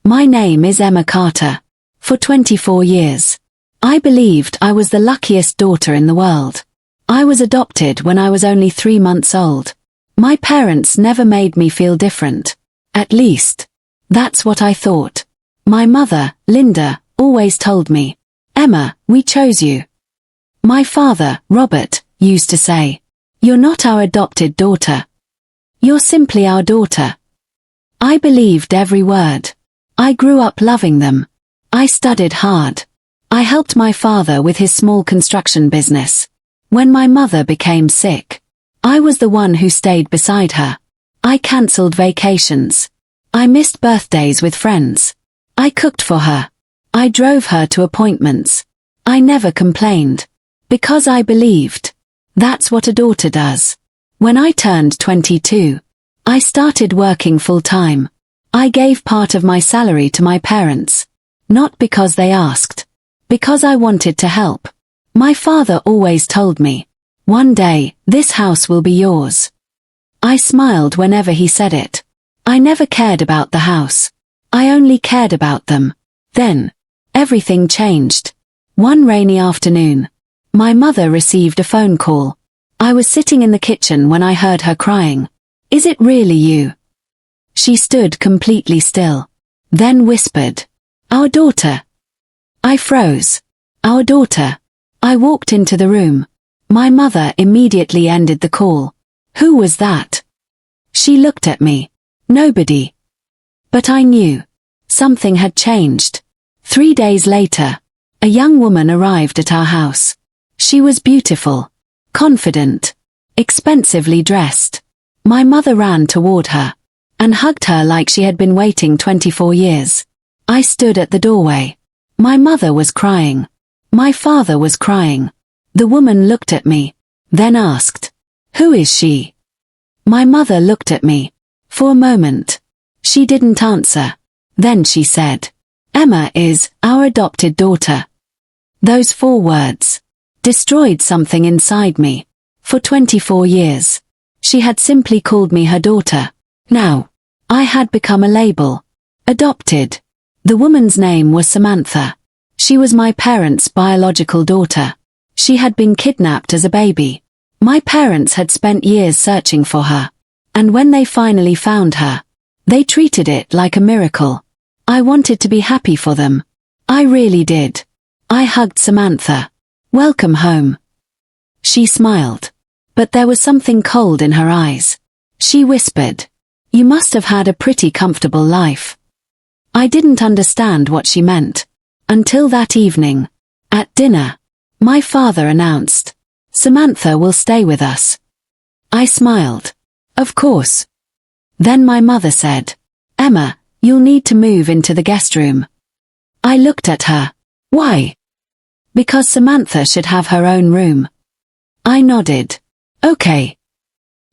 My name is Emma Carter. For 24 years. I believed I was the luckiest daughter in the world. I was adopted when I was only 3 months old. My parents never made me feel different. At least, that's what I thought. My mother, Linda, always told me, "Emma, we chose you." My father, Robert, used to say, "You're not our adopted daughter. You're simply our daughter." I believed every word. I grew up loving them. I studied hard. I helped my father with his small construction business. When my mother became sick, I was the one who stayed beside her. I cancelled vacations. I missed birthdays with friends. I cooked for her. I drove her to appointments. I never complained. Because I believed. That's what a daughter does. When I turned 22, I started working full-time. I gave part of my salary to my parents. Not because they asked. Because I wanted to help. My father always told me, "One day, this house will be yours." I smiled whenever he said it. I never cared about the house. I only cared about them. Then, everything changed. One rainy afternoon, my mother received a phone call. I was sitting in the kitchen when I heard her crying. "Is it really you?" She stood completely still. Then whispered, "Our daughter." I froze. Our daughter. I walked into the room. My mother immediately ended the call. "Who was that?" She looked at me. "Nobody." But I knew. Something had changed. 3 days later, a young woman arrived at our house. She was beautiful, confident, expensively dressed. My mother ran toward her and hugged her like she had been waiting 24 years. I stood at the doorway. My mother was crying. My father was crying. The woman looked at me, then asked, "Who is she?" My mother looked at me. For a moment. She didn't answer. Then she said, "Emma is our adopted daughter." Those 4 words destroyed something inside me. For 24 years, she had simply called me her daughter. Now, I had become a label. Adopted. The woman's name was Samantha. She was my parents' biological daughter. She had been kidnapped as a baby. My parents had spent years searching for her. And when they finally found her, they treated it like a miracle. I wanted to be happy for them. I really did. I hugged Samantha. "Welcome home." She smiled. But there was something cold in her eyes. She whispered, "You must have had a pretty comfortable life." I didn't understand what she meant. Until that evening. At dinner. My father announced, "Samantha will stay with us." I smiled. Of course. Then my mother said, "Emma, you'll need to move into the guest room." I looked at her. "Why?" "Because Samantha should have her own room." I nodded. "Okay."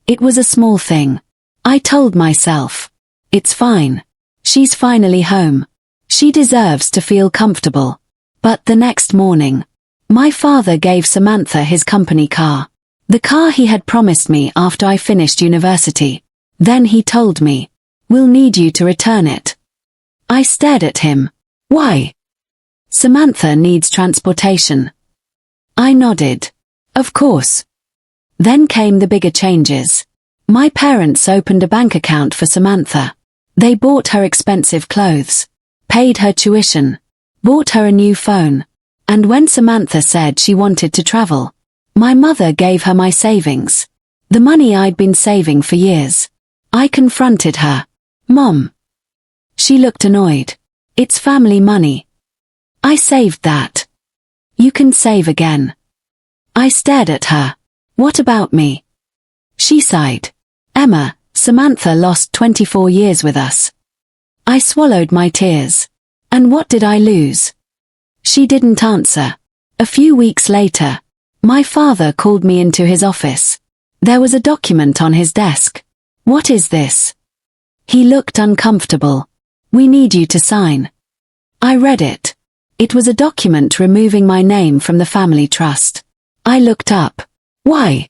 It was a small thing. I told myself, "It's fine. She's finally home. She deserves to feel comfortable." But the next morning, my father gave Samantha his company car. The car he had promised me after I finished university. Then he told me, "We'll need you to return it." I stared at him. "Why?" "Samantha needs transportation." I nodded. "Of course." Then came the bigger changes. My parents opened a bank account for Samantha. They bought her expensive clothes, paid her tuition, bought her a new phone. And when Samantha said she wanted to travel, my mother gave her my savings. The money I'd been saving for years. I confronted her. "Mom." She looked annoyed. "It's family money." I saved that. "You can save again." I stared at her. "What about me?" She sighed. "Emma, Samantha lost 24 years with us." I swallowed my tears. "And what did I lose?" She didn't answer. A few weeks later, my father called me into his office. There was a document on his desk. "What is this?" He looked uncomfortable. "We need you to sign." I read it. It was a document removing my name from the family trust. I looked up. "Why?"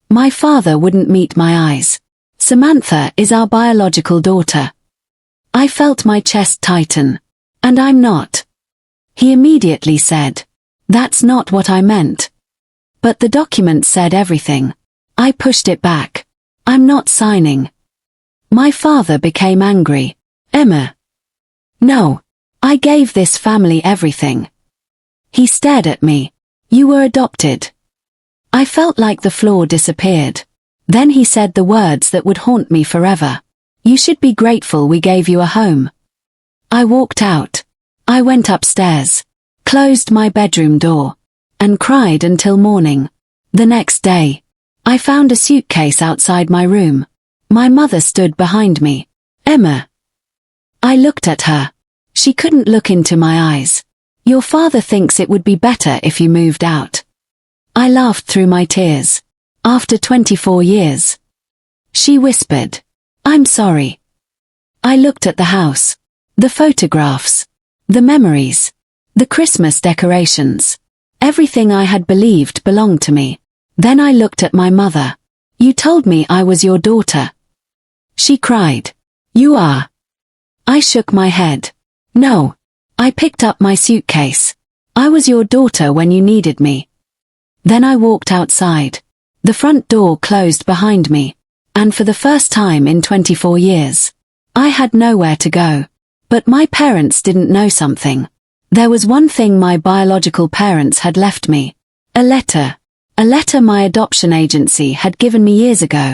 My father wouldn't meet my eyes. "Samantha is our biological daughter." I felt my chest tighten. And I'm not. He immediately said, "That's not what I meant." But the document said everything. I pushed it back. "I'm not signing." My father became angry. "Emma." "No. I gave this family everything." He stared at me. "You were adopted." I felt like the floor disappeared. Then he said the words that would haunt me forever. "You should be grateful we gave you a home." I walked out. I went upstairs, closed my bedroom door, and cried until morning. The next day, I found a suitcase outside my room. My mother stood behind me. "Emma." I looked at her. She couldn't look into my eyes. "Your father thinks it would be better if you moved out." I laughed through my tears. "After 24 years. She whispered. "I'm sorry." I looked at the house. The photographs. The memories. The Christmas decorations. Everything I had believed belonged to me. Then I looked at my mother. "You told me I was your daughter." She cried. "You are." I shook my head. "No." I picked up my suitcase. "I was your daughter when you needed me." Then I walked outside. The front door closed behind me. And for the first time in 24 years, I had nowhere to go. But my parents didn't know something. There was one thing my biological parents had left me. A letter. A letter my adoption agency had given me years ago.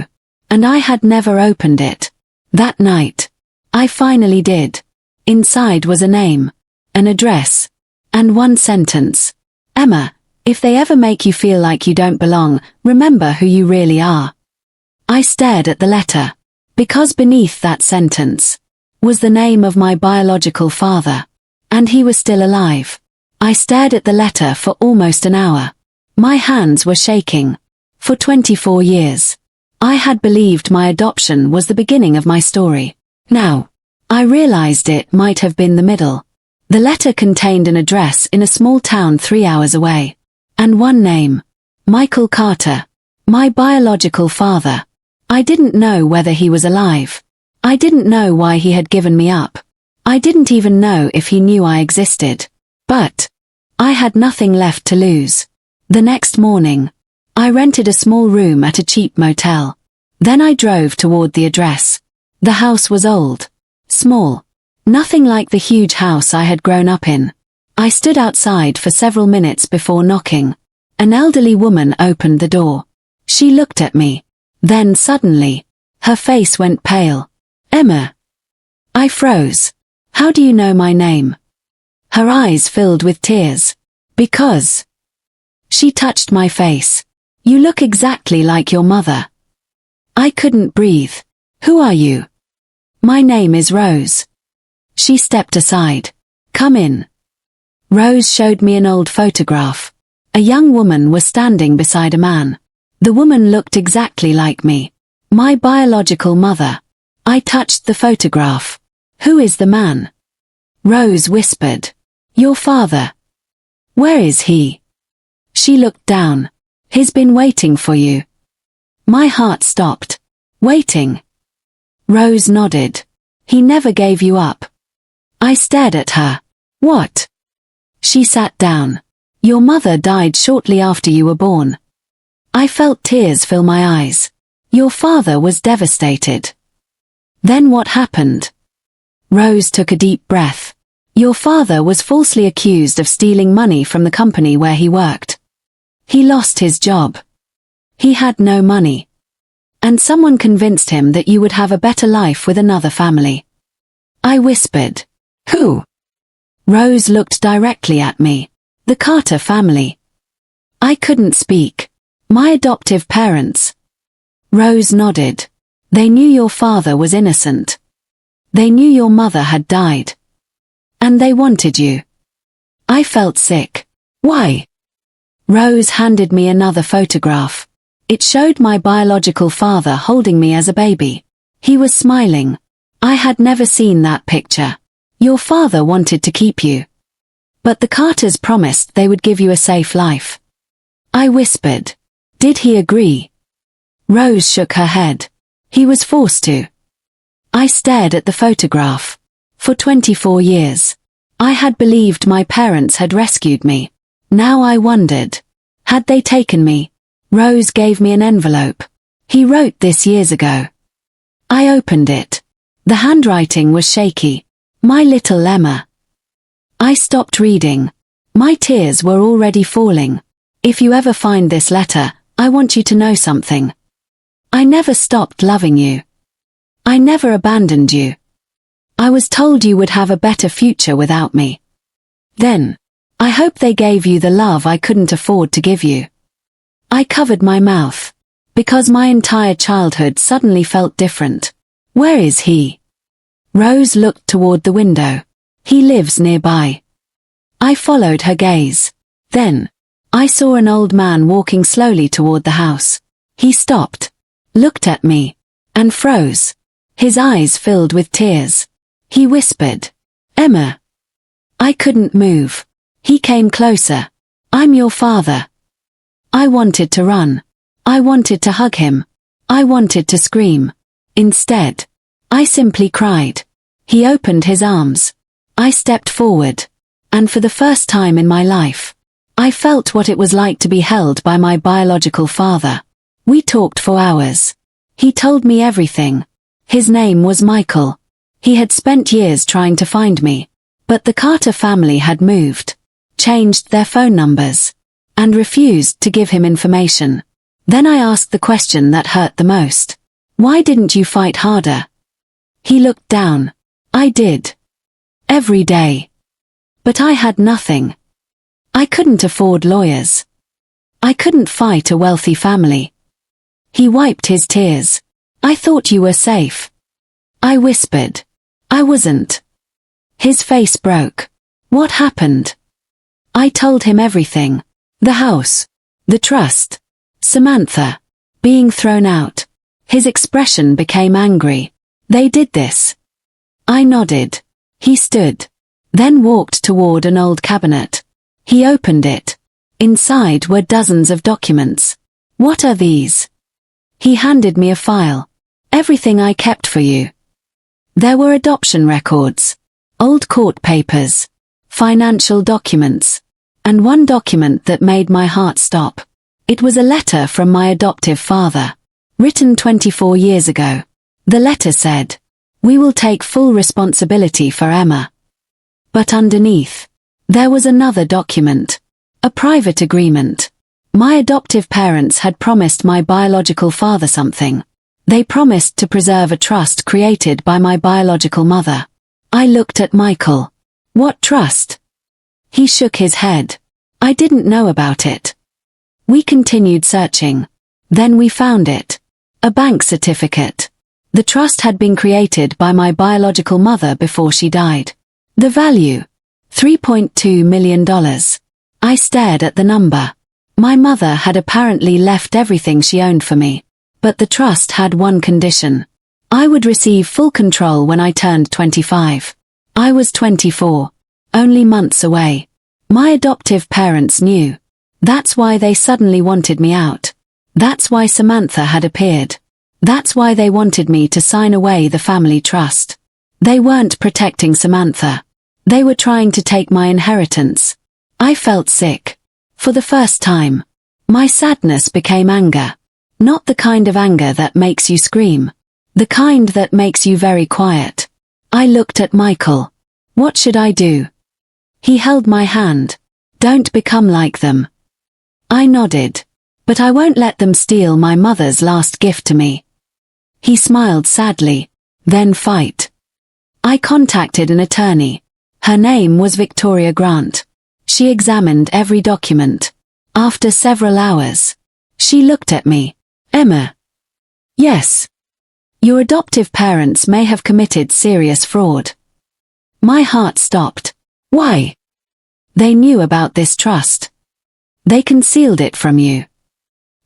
And I had never opened it. That night, I finally did. Inside was a name, an address, and one sentence. "Emma, if they ever make you feel like you don't belong, remember who you really are." I stared at the letter, because beneath that sentence was the name of my biological father, and he was still alive. I stared at the letter for almost an hour. My hands were shaking. For 24 years, I had believed my adoption was the beginning of my story. Now, I realized it might have been the middle. The letter contained an address in a small town 3 hours away. And one name. Michael Carter. My biological father. I didn't know whether he was alive. I didn't know why he had given me up. I didn't even know if he knew I existed. But I had nothing left to lose. The next morning, I rented a small room at a cheap motel. Then I drove toward the address. The house was old. Small. Nothing like the huge house I had grown up in. I stood outside for several minutes before knocking. An elderly woman opened the door. She looked at me. Then suddenly, her face went pale. "Emma." I froze. "How do you know my name?" Her eyes filled with tears. "Because." She touched my face. "You look exactly like your mother." I couldn't breathe. "Who are you?" "My name is Rose." She stepped aside. "Come in." Rose showed me an old photograph. A young woman was standing beside a man. The woman looked exactly like me. My biological mother. I touched the photograph. "Who is the man?" Rose whispered. "Your father." "Where is he?" She looked down. "He's been waiting for you." My heart stopped. "Waiting?" Rose nodded. "He never gave you up." I stared at her. "What?" She sat down. "Your mother died shortly after you were born." I felt tears fill my eyes. "Your father was devastated." "Then what happened?" Rose took a deep breath. "Your father was falsely accused of stealing money from the company where he worked. He lost his job. He had no money. And someone convinced him that you would have a better life with another family." I whispered. "Who?" Rose looked directly at me. "The Carter family." I couldn't speak. "My adoptive parents." Rose nodded. "They knew your father was innocent. They knew your mother had died. And they wanted you." I felt sick. "Why?" Rose handed me another photograph. It showed my biological father holding me as a baby. He was smiling. I had never seen that picture. "Your father wanted to keep you. But the Carters promised they would give you a safe life." I whispered. "Did he agree?" Rose shook her head. "He was forced to." I stared at the photograph. For 24 years. I had believed my parents had rescued me. Now I wondered. Had they taken me? Rose gave me an envelope. He wrote this years ago. I opened it. The handwriting was shaky. My little Emma. I stopped reading. My tears were already falling. If you ever find this letter, I want you to know something. I never stopped loving you. I never abandoned you. I was told you would have a better future without me. Then, I hope they gave you the love I couldn't afford to give you. I covered my mouth. Because my entire childhood suddenly felt different. Where is he? Rose looked toward the window. He lives nearby. I followed her gaze. Then, I saw an old man walking slowly toward the house. He stopped, looked at me, and froze. His eyes filled with tears. He whispered, "Emma." I couldn't move. He came closer. "I'm your father." I wanted to run. I wanted to hug him. I wanted to scream. Instead, I simply cried. He opened his arms. I stepped forward. And for the first time in my life, I felt what it was like to be held by my biological father. We talked for hours. He told me everything. His name was Michael. He had spent years trying to find me. But the Carter family had moved, changed their phone numbers, and refused to give him information. Then I asked the question that hurt the most. Why didn't you fight harder? He looked down. I did. Every day. But I had nothing. I couldn't afford lawyers. I couldn't fight a wealthy family. He wiped his tears. I thought you were safe. I whispered. I wasn't. His face broke. What happened? I told him everything. The house. The trust. Samantha. Being thrown out. His expression became angry. They did this. I nodded. He stood. Then walked toward an old cabinet. He opened it. Inside were dozens of documents. What are these? He handed me a file. Everything I kept for you. There were adoption records, old court papers, financial documents, and one document that made my heart stop. It was a letter from my adoptive father, written 24 years ago. The letter said, "We will take full responsibility for Emma." But underneath, there was another document, a private agreement. My adoptive parents had promised my biological father something. They promised to preserve a trust created by my biological mother. I looked at Michael. What trust? He shook his head. I didn't know about it. We continued searching. Then we found it. A bank certificate. The trust had been created by my biological mother before she died. The value, $3.2 million. I stared at the number. My mother had apparently left everything she owned for me. But the trust had one condition. I would receive full control when I turned 25. I was 24. Only months away. My adoptive parents knew. That's why they suddenly wanted me out. That's why Samantha had appeared. That's why they wanted me to sign away the family trust. They weren't protecting Samantha. They were trying to take my inheritance. I felt sick. For the first time. My sadness became anger. Not the kind of anger that makes you scream. The kind that makes you very quiet. I looked at Michael. What should I do? He held my hand. Don't become like them. I nodded. But I won't let them steal my mother's last gift to me. He smiled sadly. Then fight. I contacted an attorney. Her name was Victoria Grant. She examined every document. After several hours, she looked at me. Emma. Yes. Your adoptive parents may have committed serious fraud. My heart stopped. Why? They knew about this trust. They concealed it from you.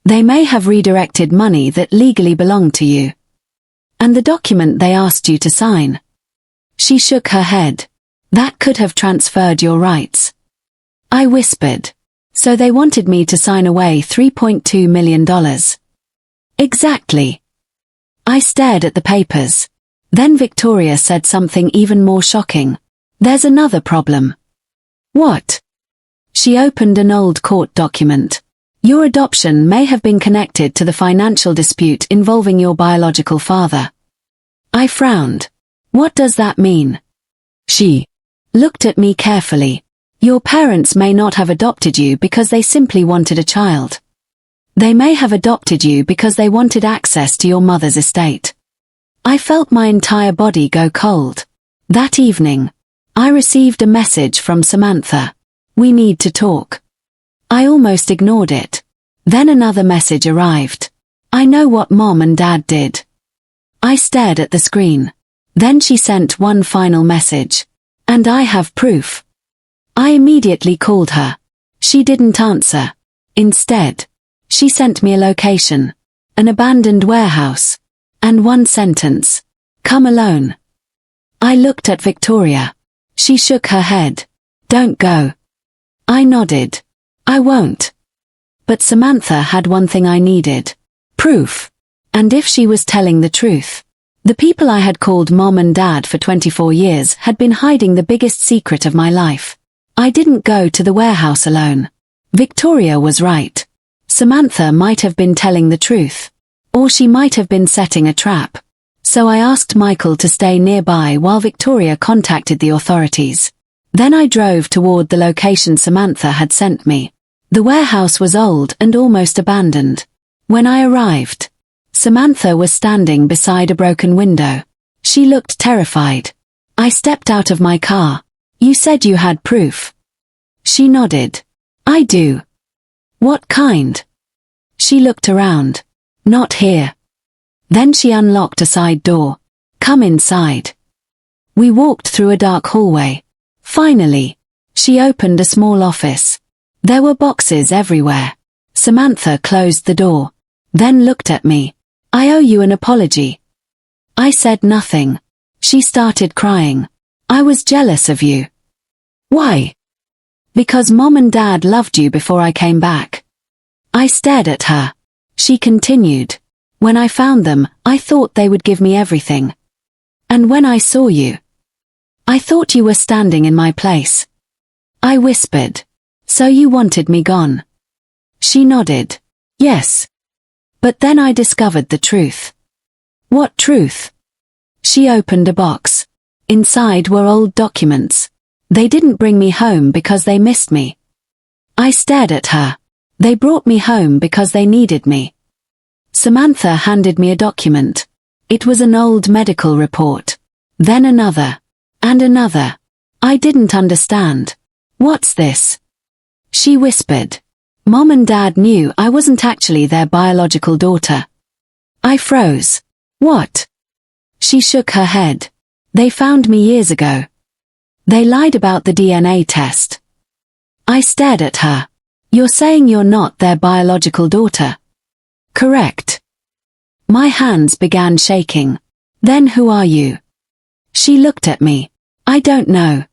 They may have redirected money that legally belonged to you. And the document they asked you to sign. She shook her head. That could have transferred your rights. I whispered. So they wanted me to sign away $3.2 million. Exactly. I stared at the papers. Then Victoria said something even more shocking. There's another problem. What? She opened an old court document. Your adoption may have been connected to the financial dispute involving your biological father. I frowned. What does that mean? She looked at me carefully. Your parents may not have adopted you because they simply wanted a child. They may have adopted you because they wanted access to your mother's estate. I felt my entire body go cold. That evening, I received a message from Samantha. We need to talk. I almost ignored it. Then another message arrived. I know what Mom and Dad did. I stared at the screen. Then she sent one final message. And I have proof. I immediately called her. She didn't answer. Instead, she sent me a location, an abandoned warehouse, and one sentence. Come alone. I looked at Victoria. She shook her head. Don't go. I nodded. I won't. But Samantha had one thing I needed. Proof. And if she was telling the truth. The people I had called Mom and Dad for 24 years had been hiding the biggest secret of my life. I didn't go to the warehouse alone. Victoria was right. Samantha might have been telling the truth. Or she might have been setting a trap. So I asked Michael to stay nearby while Victoria contacted the authorities. Then I drove toward the location Samantha had sent me. The warehouse was old and almost abandoned. When I arrived, Samantha was standing beside a broken window. She looked terrified. I stepped out of my car. You said you had proof. She nodded. I do. What kind? She looked around. Not here. Then she unlocked a side door. Come inside. We walked through a dark hallway. Finally, she opened a small office. There were boxes everywhere. Samantha closed the door. Then looked at me. I owe you an apology. I said nothing. She started crying. I was jealous of you. Why? Because Mom and Dad loved you before I came back. I stared at her. She continued. When I found them, I thought they would give me everything. And when I saw you, I thought you were standing in my place. I whispered. So you wanted me gone? She nodded. Yes. But then I discovered the truth. What truth? She opened a box. Inside were old documents. They didn't bring me home because they missed me. I stared at her. They brought me home because they needed me. Samantha handed me a document. It was an old medical report. Then another. And another. I didn't understand. What's this? She whispered. Mom and Dad knew I wasn't actually their biological daughter. I froze. What? She shook her head. They found me years ago. They lied about the DNA test. I stared at her. You're saying you're not their biological daughter? Correct. My hands began shaking. Then who are you? She looked at me. I don't know.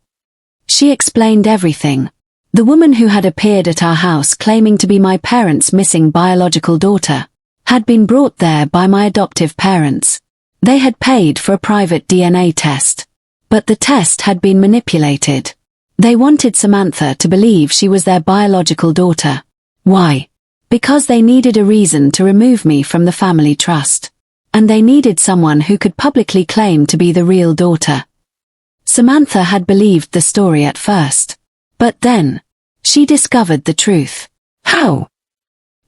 She explained everything. The woman who had appeared at our house claiming to be my parents' missing biological daughter had been brought there by my adoptive parents. They had paid for a private DNA test. But the test had been manipulated. They wanted Samantha to believe she was their biological daughter. Why? Because they needed a reason to remove me from the family trust. And they needed someone who could publicly claim to be the real daughter. Samantha had believed the story at first. But then, she discovered the truth. How?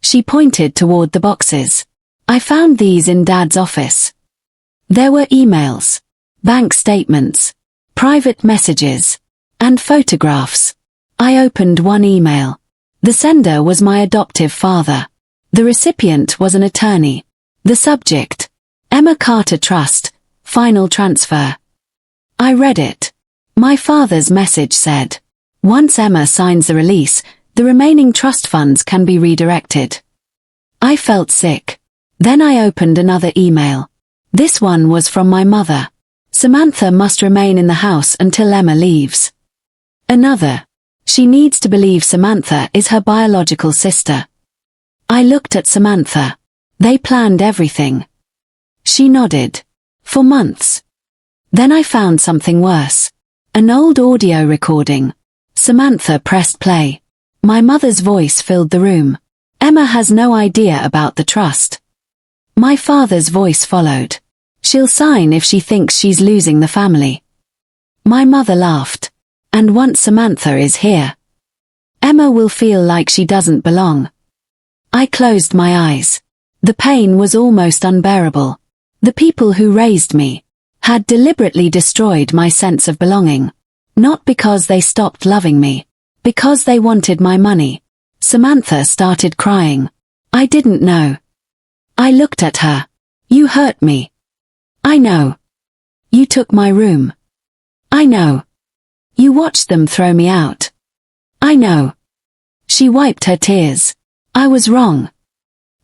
She pointed toward the boxes. I found these in Dad's office. There were emails, bank statements, private messages, and photographs. I opened one email. The sender was my adoptive father. The recipient was an attorney. The subject, Emma Carter Trust, final transfer. I read it. My father's message said, once Emma signs the release, the remaining trust funds can be redirected. I felt sick. Then I opened another email. This one was from my mother. Samantha must remain in the house until Emma leaves. Another. She needs to believe Samantha is her biological sister. I looked at Samantha. They planned everything. She nodded. For months. Then I found something worse. An old audio recording. Samantha pressed play. My mother's voice filled the room. Emma has no idea about the trust. My father's voice followed. She'll sign if she thinks she's losing the family. My mother laughed. And once Samantha is here, Emma will feel like she doesn't belong. I closed my eyes. The pain was almost unbearable. The people who raised me had deliberately destroyed my sense of belonging. Not because they stopped loving me, because they wanted my money. Samantha started crying. I didn't know. I looked at her. You hurt me. I know. You took my room. I know. You watched them throw me out. I know. She wiped her tears. I was wrong.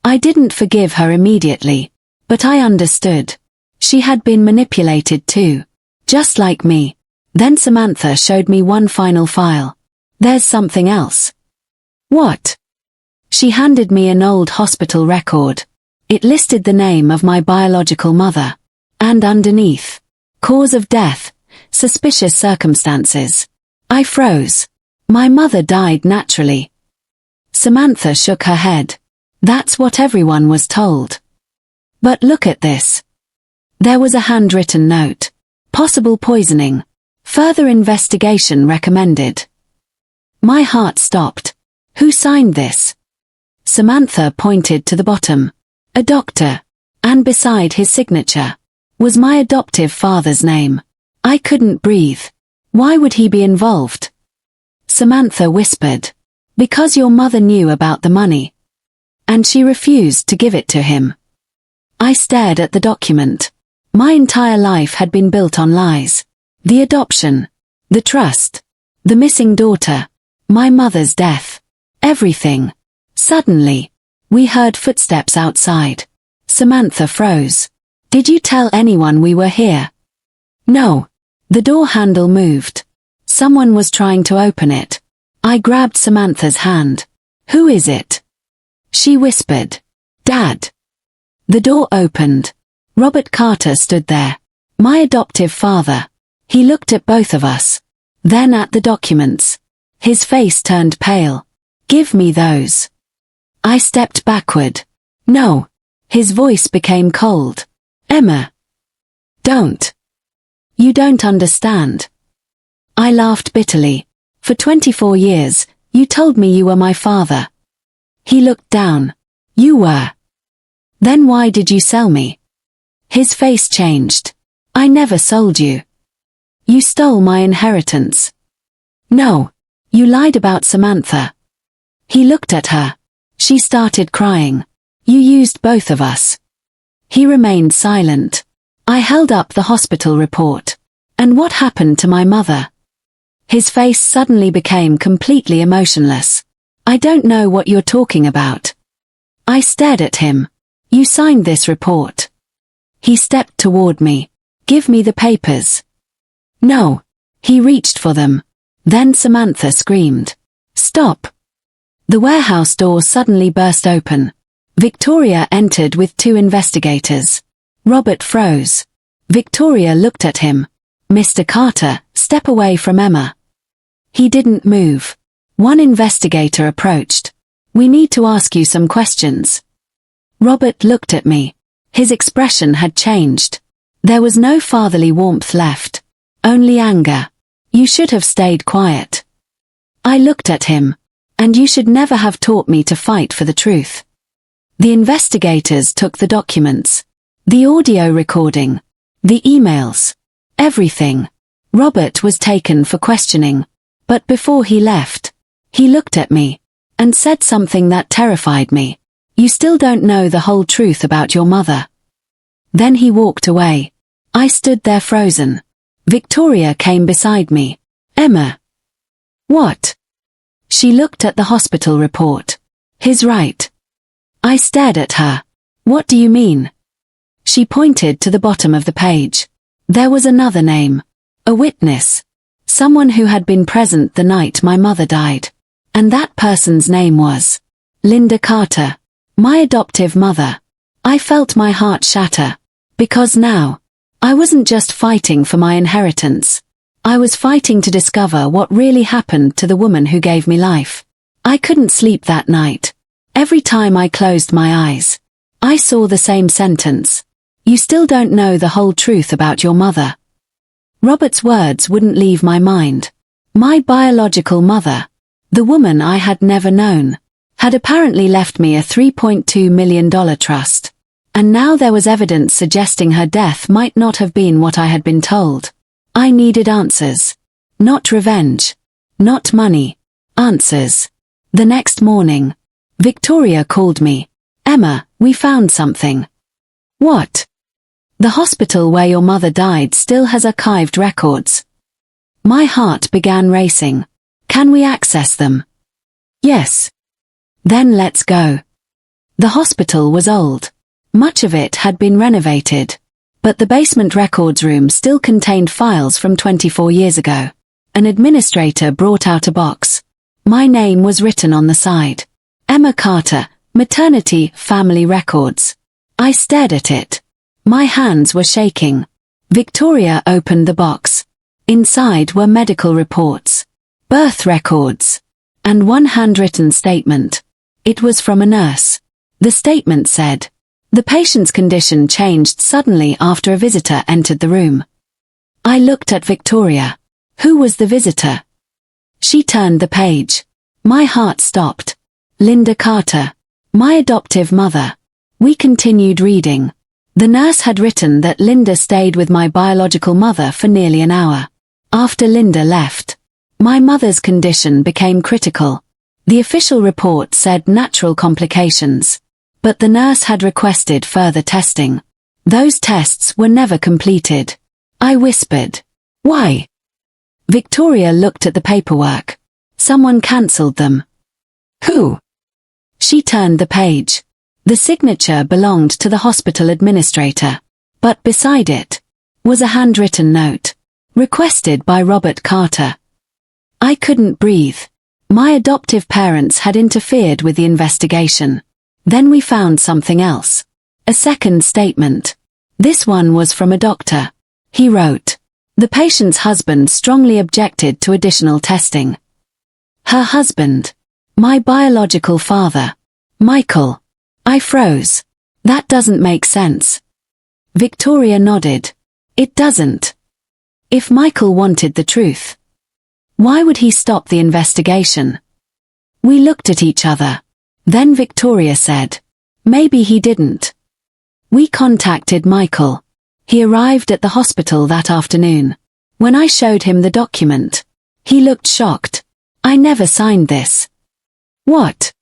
I didn't forgive her immediately, but I understood. She had been manipulated too, just like me. Then Samantha showed me one final file. There's something else. What? She handed me an old hospital record. It listed the name of my biological mother. And underneath, cause of death, suspicious circumstances. I froze. My mother died naturally. Samantha shook her head. That's what everyone was told. But look at this. There was a handwritten note. Possible poisoning. Further investigation recommended. My heart stopped. Who signed this? Samantha pointed to the bottom. A doctor. And beside his signature was my adoptive father's name. I couldn't breathe. Why would he be involved? Samantha whispered. Because your mother knew about the money. And she refused to give it to him. I stared at the document. My entire life had been built on lies. The adoption. The trust. The missing daughter. My mother's death. Everything. Suddenly, we heard footsteps outside. Samantha froze. Did you tell anyone we were here? No. The door handle moved. Someone was trying to open it. I grabbed Samantha's hand. Who is it? She whispered. Dad. The door opened. Robert Carter stood there. My adoptive father. He looked at both of us. Then at the documents. His face turned pale. Give me those. I stepped backward. No. His voice became cold. Emma. Don't. You don't understand. I laughed bitterly. For 24 years, you told me you were my father. He looked down. You were. Then why did you sell me? His face changed. I never sold you. You stole my inheritance. No. You lied about Samantha. He looked at her. She started crying. You used both of us. He remained silent. I held up the hospital report. And what happened to my mother? His face suddenly became completely emotionless. I don't know what you're talking about. I stared at him. You signed this report. He stepped toward me. Give me the papers. No. He reached for them. Then Samantha screamed. Stop. The warehouse door suddenly burst open. Victoria entered with 2 investigators. Robert froze. Victoria looked at him. Mr. Carter, step away from Emma. He didn't move. One investigator approached. We need to ask you some questions. Robert looked at me. His expression had changed. There was no fatherly warmth left. Only anger. You should have stayed quiet. I looked at him. And you should never have taught me to fight for the truth. The investigators took the documents. The audio recording. The emails. Everything. Robert was taken for questioning. But before he left, he looked at me and said something that terrified me. You still don't know the whole truth about your mother. Then he walked away. I stood there frozen. Victoria came beside me. Emma. What? She looked at the hospital report. His right. I stared at her. What do you mean? She pointed to the bottom of the page. There was another name. A witness. Someone who had been present the night my mother died. And that person's name was Linda Carter. My adoptive mother. I felt my heart shatter. Because now, I wasn't just fighting for my inheritance. I was fighting to discover what really happened to the woman who gave me life. I couldn't sleep that night. Every time I closed my eyes, I saw the same sentence. You still don't know the whole truth about your mother. Robert's words wouldn't leave my mind. My biological mother, the woman I had never known, had apparently left me a $3.2 million trust. And now there was evidence suggesting her death might not have been what I had been told. I needed answers. Not revenge. Not money. Answers. The next morning, Victoria called me. Emma, we found something. What? The hospital where your mother died still has archived records. My heart began racing. Can we access them? Yes. Then let's go. The hospital was old. Much of it had been renovated. But the basement records room still contained files from 24 years ago. An administrator brought out a box. My name was written on the side. Emma Carter, Maternity Family Records. I stared at it. My hands were shaking. Victoria opened the box. Inside were medical reports, birth records, and one handwritten statement. It was from a nurse. The statement said, "The patient's condition changed suddenly after a visitor entered the room." I looked at Victoria. Who was the visitor? She turned the page. My heart stopped. Linda Carter, my adoptive mother. We continued reading. The nurse had written that Linda stayed with my biological mother for nearly an hour. After Linda left, my mother's condition became critical. The official report said natural complications, but the nurse had requested further testing. Those tests were never completed. I whispered, "Why?" Victoria looked at the paperwork. Someone cancelled them. Who? She turned the page. The signature belonged to the hospital administrator, but beside it was a handwritten note, requested by Robert Carter. I couldn't breathe. My adoptive parents had interfered with the investigation. Then we found something else. A second statement. This one was from a doctor. He wrote, "The patient's husband strongly objected to additional testing." Her husband. My biological father. Michael. I froze. That doesn't make sense. Victoria nodded. It doesn't. If Michael wanted the truth, why would he stop the investigation? We looked at each other. Then Victoria said, "Maybe he didn't." We contacted Michael. He arrived at the hospital that afternoon. When I showed him the document, he looked shocked. "I never signed this." "What?"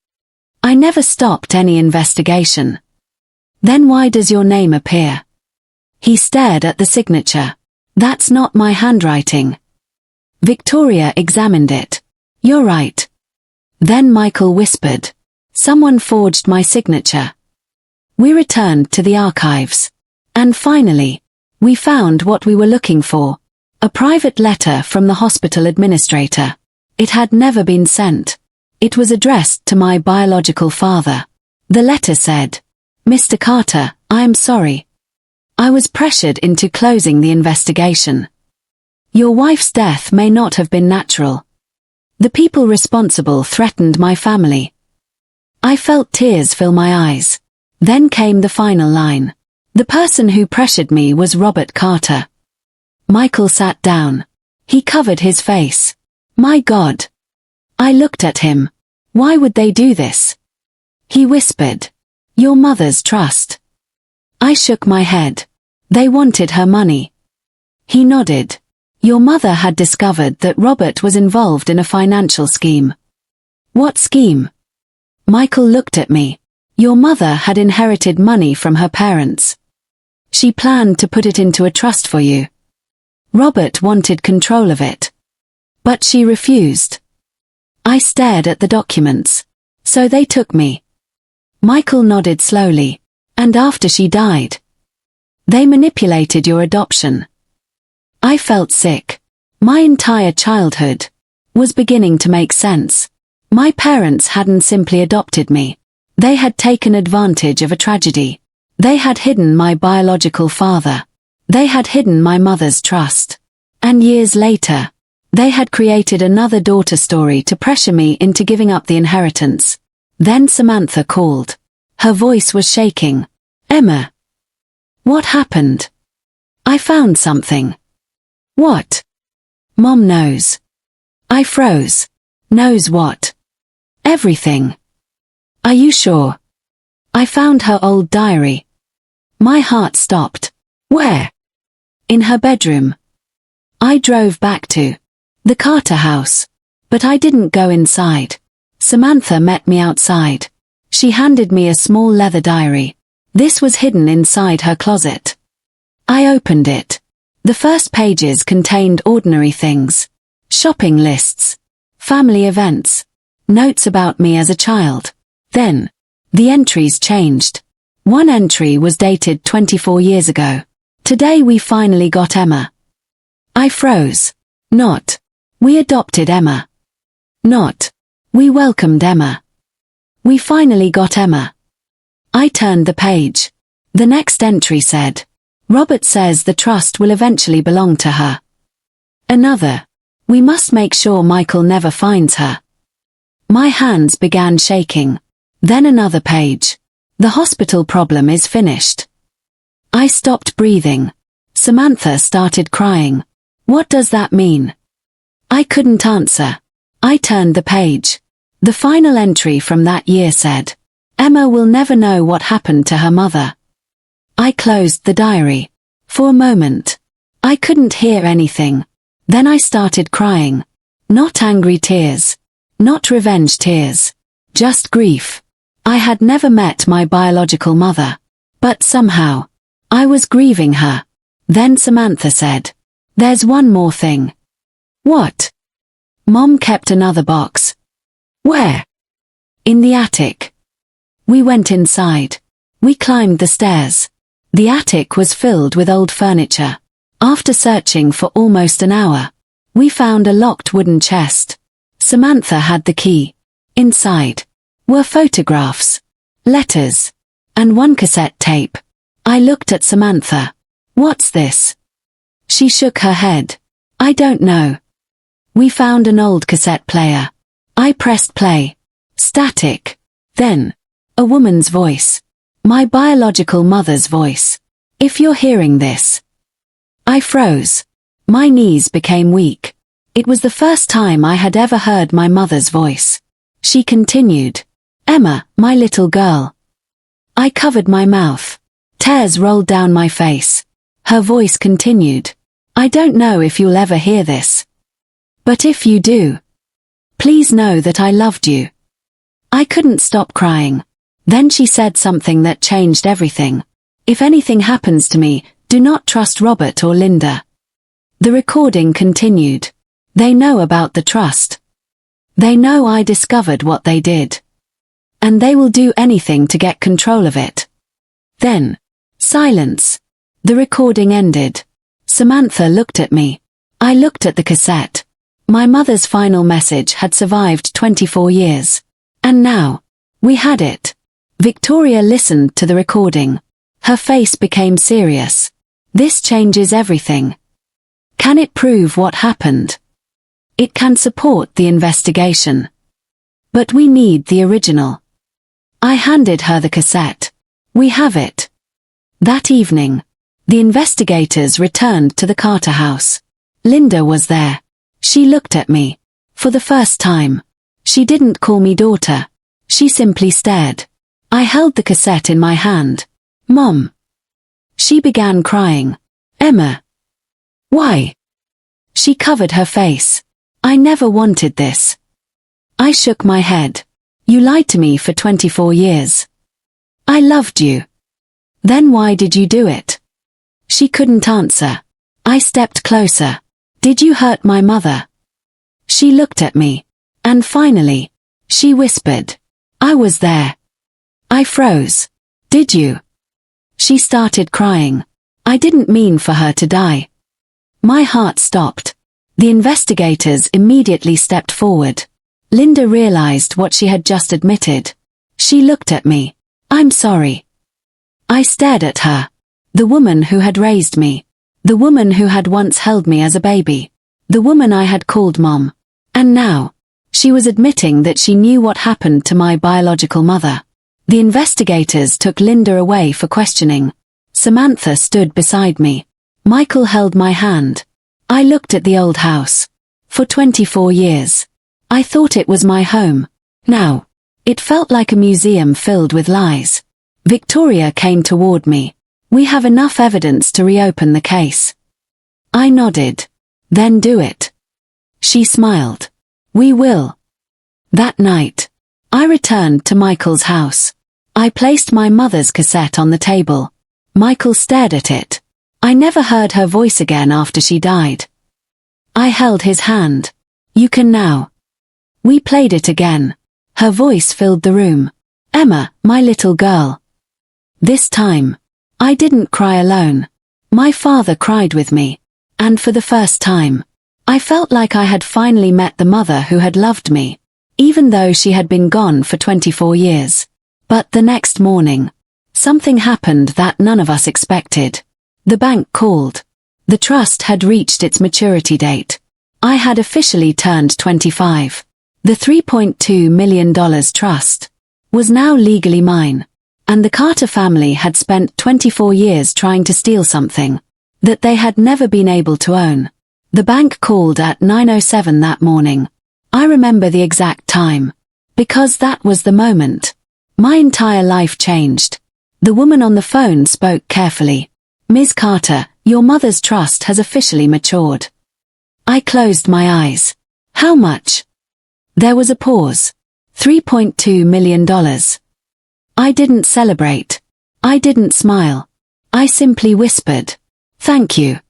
"I never stopped any investigation." "Then why does your name appear?" He stared at the signature. "That's not my handwriting." Victoria examined it. "You're right." Then Michael whispered, "Someone forged my signature." We returned to the archives. And finally, we found what we were looking for. A private letter from the hospital administrator. It had never been sent. It was addressed to my biological father. The letter said, "Mr. Carter, I am sorry. I was pressured into closing the investigation. Your wife's death may not have been natural. The people responsible threatened my family." I felt tears fill my eyes. Then came the final line. "The person who pressured me was Robert Carter." Michael sat down. He covered his face. My God. I looked at him. Why would they do this? He whispered, "Your mother's trust." I shook my head. They wanted her money. He nodded. "Your mother had discovered that Robert was involved in a financial scheme." "What scheme?" Michael looked at me. "Your mother had inherited money from her parents. She planned to put it into a trust for you. Robert wanted control of it. But she refused." I stared at the documents. "So they took me." Michael nodded slowly. "And after she died, they manipulated your adoption." I felt sick. My entire childhood was beginning to make sense. My parents hadn't simply adopted me. They had taken advantage of a tragedy. They had hidden my biological father. They had hidden my mother's trust. And years later, they had created another daughter story to pressure me into giving up the inheritance. Then Samantha called. Her voice was shaking. Emma. What happened? I found something. What? Mom knows. I froze. Knows what? Everything. Are you sure? I found her old diary. My heart stopped. Where? In her bedroom. I drove back to the Carter house. But I didn't go inside. Samantha met me outside. She handed me a small leather diary. This was hidden inside her closet. I opened it. The first pages contained ordinary things. Shopping lists. Family events. Notes about me as a child. Then, the entries changed. One entry was dated 24 years ago. Today we finally got Emma. I froze. Not. We adopted Emma. Not. We welcomed Emma. We finally got Emma. I turned the page. The next entry said, Robert says the trust will eventually belong to her. Another. We must make sure Michael never finds her. My hands began shaking. Then another page. The hospital problem is finished. I stopped breathing. Samantha started crying. What does that mean? I couldn't answer. I turned the page. The final entry from that year said, Emma will never know what happened to her mother. I closed the diary. For a moment. I couldn't hear anything. Then I started crying. Not angry tears. Not revenge tears. Just grief. I had never met my biological mother. But somehow, I was grieving her. Then Samantha said, There's one more thing. What? Mom kept another box. Where? In the attic. We went inside. We climbed the stairs. The attic was filled with old furniture. After searching for almost an hour, we found a locked wooden chest. Samantha had the key. Inside were photographs, letters, and one cassette tape. I looked at Samantha. What's this? She shook her head. I don't know. We found an old cassette player. I pressed play. Static. Then, a woman's voice. My biological mother's voice. If you're hearing this. I froze. My knees became weak. It was the first time I had ever heard my mother's voice. She continued. Emma, my little girl. I covered my mouth. Tears rolled down my face. Her voice continued. I don't know if you'll ever hear this. But if you do, please know that I loved you. I couldn't stop crying. Then she said something that changed everything. If anything happens to me, do not trust Robert or Linda. The recording continued. They know about the trust. They know I discovered what they did. And they will do anything to get control of it. Then, silence. The recording ended. Samantha looked at me. I looked at the cassette. My mother's final message had survived 24 years. And now, we had it. Victoria listened to the recording. Her face became serious. This changes everything. Can it prove what happened? It can support the investigation. But we need the original. I handed her the cassette. We have it. That evening, the investigators returned to the Carter house. Linda was there. She looked at me. For the first time. She didn't call me daughter. She simply stared. I held the cassette in my hand. Mom. She began crying. Emma. Why? She covered her face. I never wanted this. I shook my head. You lied to me for 24 years. I loved you. Then why did you do it? She couldn't answer. I stepped closer. Did you hurt my mother? She looked at me. And finally, she whispered. I was there. I froze. Did you? She started crying. I didn't mean for her to die. My heart stopped. The investigators immediately stepped forward. Linda realized what she had just admitted. She looked at me. I'm sorry. I stared at her. The woman who had raised me. The woman who had once held me as a baby. The woman I had called Mom. And now, she was admitting that she knew what happened to my biological mother. The investigators took Linda away for questioning. Samantha stood beside me. Michael held my hand. I looked at the old house. For 24 years. I thought it was my home. Now, it felt like a museum filled with lies. Victoria came toward me. We have enough evidence to reopen the case. I nodded. Then do it. She smiled. We will. That night, I returned to Michael's house. I placed my mother's cassette on the table. Michael stared at it. I never heard her voice again after she died. I held his hand. You can now. We played it again. Her voice filled the room. Emma, my little girl. This time, I didn't cry alone. My father cried with me. And for the first time, I felt like I had finally met the mother who had loved me, even though she had been gone for 24 years. But the next morning, something happened that none of us expected. The bank called. The trust had reached its maturity date. I had officially turned 25. The $3.2 million trust was now legally mine, and the Carter family had spent 24 years trying to steal something that they had never been able to own. The bank called at 9:07 that morning. I remember the exact time, because that was the moment my entire life changed. The woman on the phone spoke carefully. Ms. Carter, your mother's trust has officially matured. I closed my eyes. How much? There was a pause. $3.2 million. I didn't celebrate. I didn't smile. I simply whispered, thank you.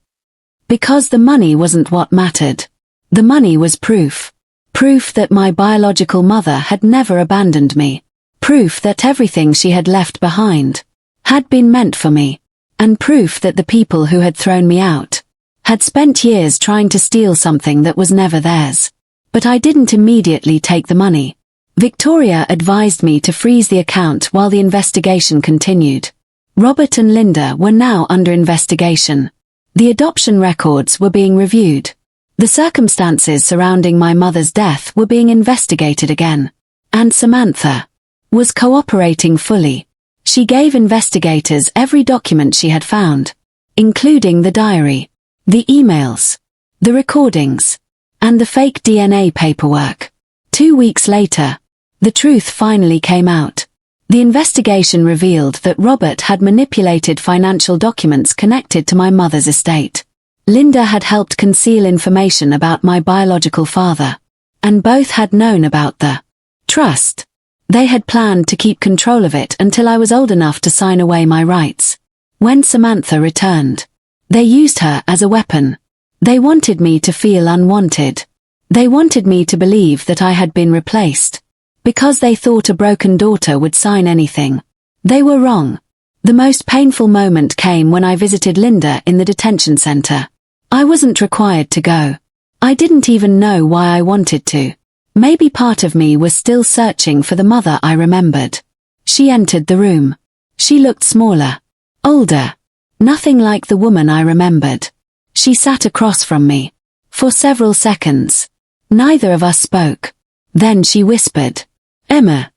Because the money wasn't what mattered. The money was proof. Proof that my biological mother had never abandoned me. Proof that everything she had left behind had been meant for me. And proof that the people who had thrown me out had spent years trying to steal something that was never theirs. But I didn't immediately take the money. Victoria advised me to freeze the account while the investigation continued. Robert and Linda were now under investigation. The adoption records were being reviewed. The circumstances surrounding my mother's death were being investigated again. And Samantha was cooperating fully. She gave investigators every document she had found, including the diary, the emails, the recordings, and the fake DNA paperwork. 2 weeks later, the truth finally came out. The investigation revealed that Robert had manipulated financial documents connected to my mother's estate. Linda had helped conceal information about my biological father, and both had known about the trust. They had planned to keep control of it until I was old enough to sign away my rights. When Samantha returned, they used her as a weapon. They wanted me to feel unwanted. They wanted me to believe that I had been replaced, because they thought a broken daughter would sign anything. They were wrong. The most painful moment came when I visited Linda in the detention center. I wasn't required to go. I didn't even know why I wanted to. Maybe part of me was still searching for the mother I remembered. She entered the room. She looked smaller, older, nothing like the woman I remembered. She sat across from me. For several seconds, neither of us spoke. Then she whispered, Emma.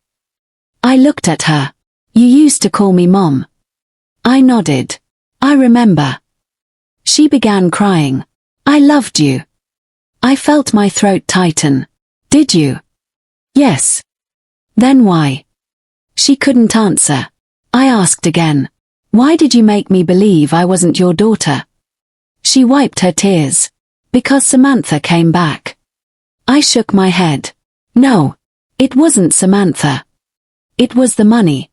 I looked at her. You used to call me Mom. I nodded. I remember. She began crying. I loved you. I felt my throat tighten. Did you? Yes. Then why? She couldn't answer. I asked again. Why did you make me believe I wasn't your daughter? She wiped her tears. Because Samantha came back. I shook my head. No, it wasn't Samantha. It was the money.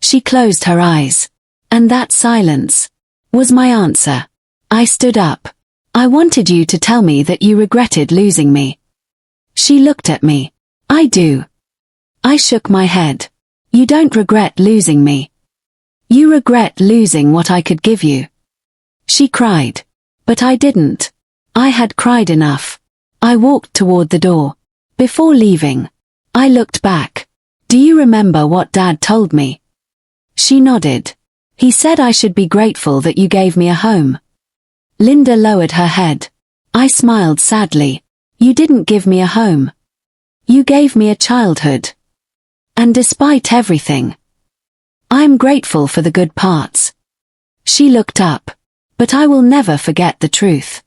She closed her eyes. And that silence was my answer. I stood up. I wanted you to tell me that you regretted losing me. She looked at me. I do. I shook my head. You don't regret losing me. You regret losing what I could give you. She cried. But I didn't. I had cried enough. I walked toward the door. Before leaving, I looked back. Do you remember what Dad told me? She nodded. He said I should be grateful that you gave me a home. Linda lowered her head. I smiled sadly. You didn't give me a home. You gave me a childhood. And despite everything, I'm grateful for the good parts. She looked up. But I will never forget the truth.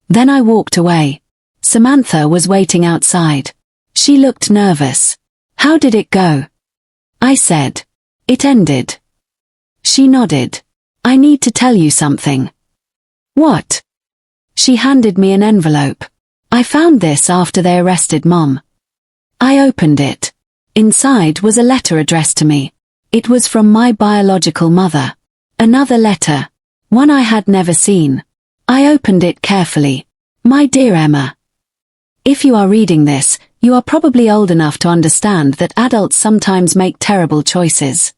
Then I walked away. Samantha was waiting outside. She looked nervous. How did it go? I said. It ended. She nodded. I need to tell you something. What? She handed me an envelope. I found this after they arrested Mom. I opened it. Inside was a letter addressed to me. It was from my biological mother. Another letter. One I had never seen. I opened it carefully. My dear Emma. If you are reading this, you are probably old enough to understand that adults sometimes make terrible choices.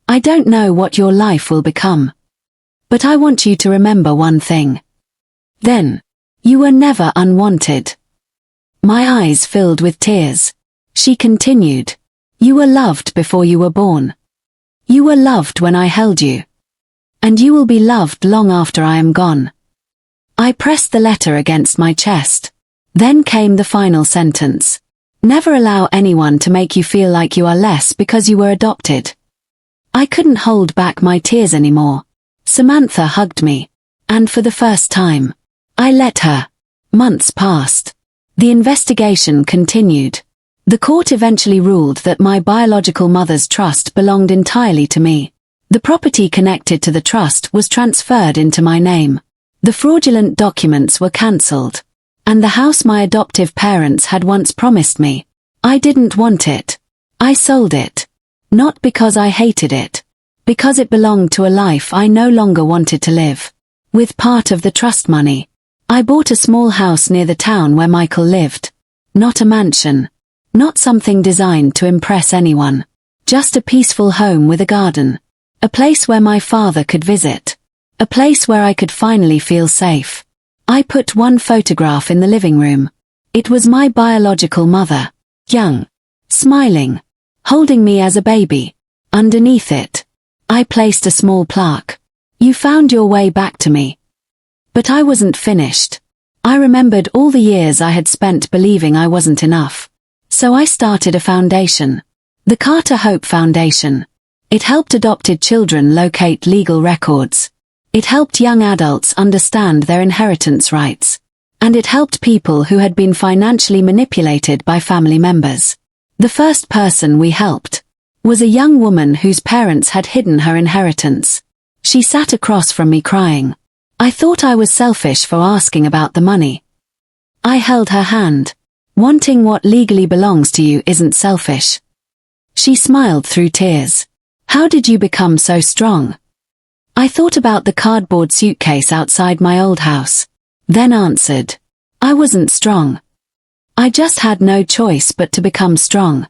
I don't know what your life will become. But I want you to remember one thing. Then, you were never unwanted. My eyes filled with tears. She continued. You were loved before you were born. You were loved when I held you. And you will be loved long after I am gone. I pressed the letter against my chest. Then came the final sentence. Never allow anyone to make you feel like you are less because you were adopted. I couldn't hold back my tears anymore. Samantha hugged me. And for the first time, I let her. Months passed. The investigation continued. The court eventually ruled that my biological mother's trust belonged entirely to me. The property connected to the trust was transferred into my name. The fraudulent documents were cancelled. And the house my adoptive parents had once promised me. I didn't want it. I sold it. Not because I hated it. Because it belonged to a life I no longer wanted to live. With part of the trust money, I bought a small house near the town where Michael lived. Not a mansion. Not something designed to impress anyone. Just a peaceful home with a garden. A place where my father could visit. A place where I could finally feel safe. I put one photograph in the living room. It was my biological mother. Young. Smiling. Holding me as a baby. Underneath it, I placed a small plaque. You found your way back to me. But I wasn't finished. I remembered all the years I had spent believing I wasn't enough. So I started a foundation. The Carter Hope Foundation. It helped adopted children locate legal records. It helped young adults understand their inheritance rights. And it helped people who had been financially manipulated by family members. The first person we helped was a young woman whose parents had hidden her inheritance. She sat across from me crying. I thought I was selfish for asking about the money. I held her hand. Wanting what legally belongs to you isn't selfish. She smiled through tears. How did you become so strong? I thought about the cardboard suitcase outside my old house. Then answered. I wasn't strong. I just had no choice but to become strong.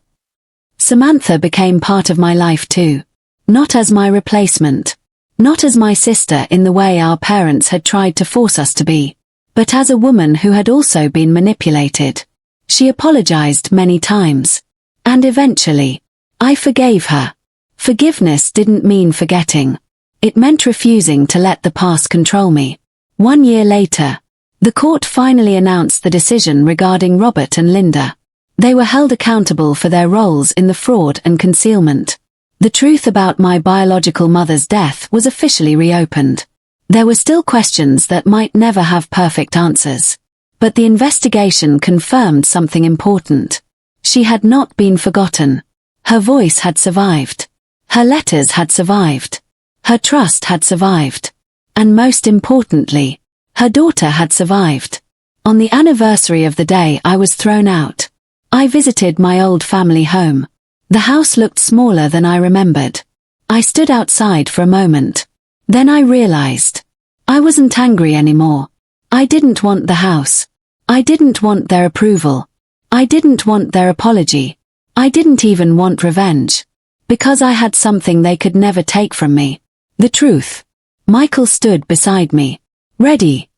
Samantha became part of my life too. Not as my replacement. Not as my sister in the way our parents had tried to force us to be. But as a woman who had also been manipulated. She apologized many times. And eventually, I forgave her. Forgiveness didn't mean forgetting. It meant refusing to let the past control me. 1 year later, the court finally announced the decision regarding Robert and Linda. They were held accountable for their roles in the fraud and concealment. The truth about my biological mother's death was officially reopened. There were still questions that might never have perfect answers. But the investigation confirmed something important. She had not been forgotten. Her voice had survived. Her letters had survived. Her trust had survived. And most importantly, her daughter had survived. On the anniversary of the day I was thrown out, I visited my old family home. The house looked smaller than I remembered. I stood outside for a moment. Then I realized. I wasn't angry anymore. I didn't want the house. I didn't want their approval. I didn't want their apology. I didn't even want revenge. Because I had something they could never take from me. The truth. Michael stood beside me. Ready?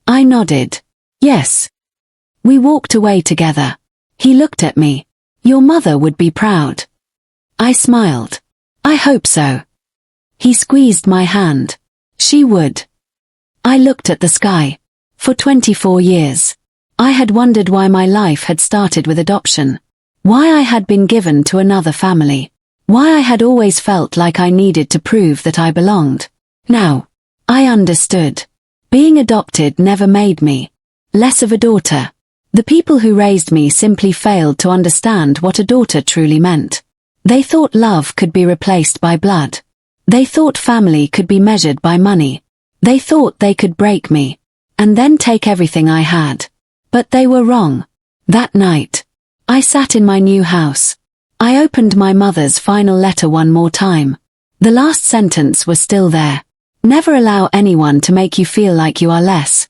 I nodded. Yes. We walked away together. He looked at me. Your mother would be proud. I smiled. I hope so. He squeezed my hand. She would. I looked at the sky. For 24 years, I had wondered why my life had started with adoption. Why I had been given to another family. Why I had always felt like I needed to prove that I belonged. Now, I understood. Being adopted never made me less of a daughter. The people who raised me simply failed to understand what a daughter truly meant. They thought love could be replaced by blood. They thought family could be measured by money. They thought they could break me, and then take everything I had. But they were wrong. That night, I sat in my new house. I opened my mother's final letter one more time. The last sentence was still there. Never allow anyone to make you feel like you are less.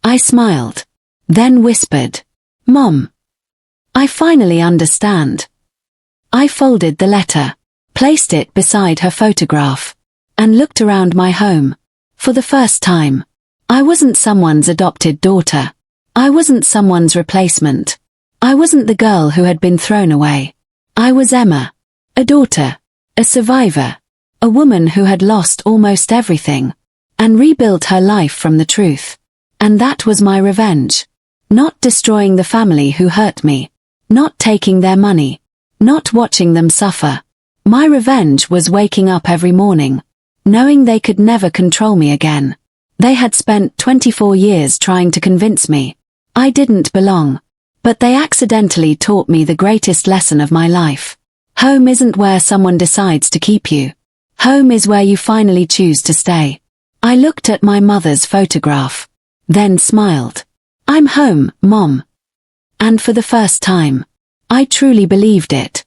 I smiled, then whispered, "Mom, I finally understand." I folded the letter, placed it beside her photograph, and looked around my home. For the first time, I wasn't someone's adopted daughter. I wasn't someone's replacement. I wasn't the girl who had been thrown away. I was Emma, a daughter, a survivor, a woman who had lost almost everything, and rebuilt her life from the truth. And that was my revenge. Not destroying the family who hurt me. Not taking their money. Not watching them suffer. My revenge was waking up every morning, knowing they could never control me again. They had spent 24 years trying to convince me I didn't belong. But they accidentally taught me the greatest lesson of my life. Home isn't where someone decides to keep you. Home is where you finally choose to stay. I looked at my mother's photograph, then smiled. "I'm home, Mom." And for the first time, I truly believed it.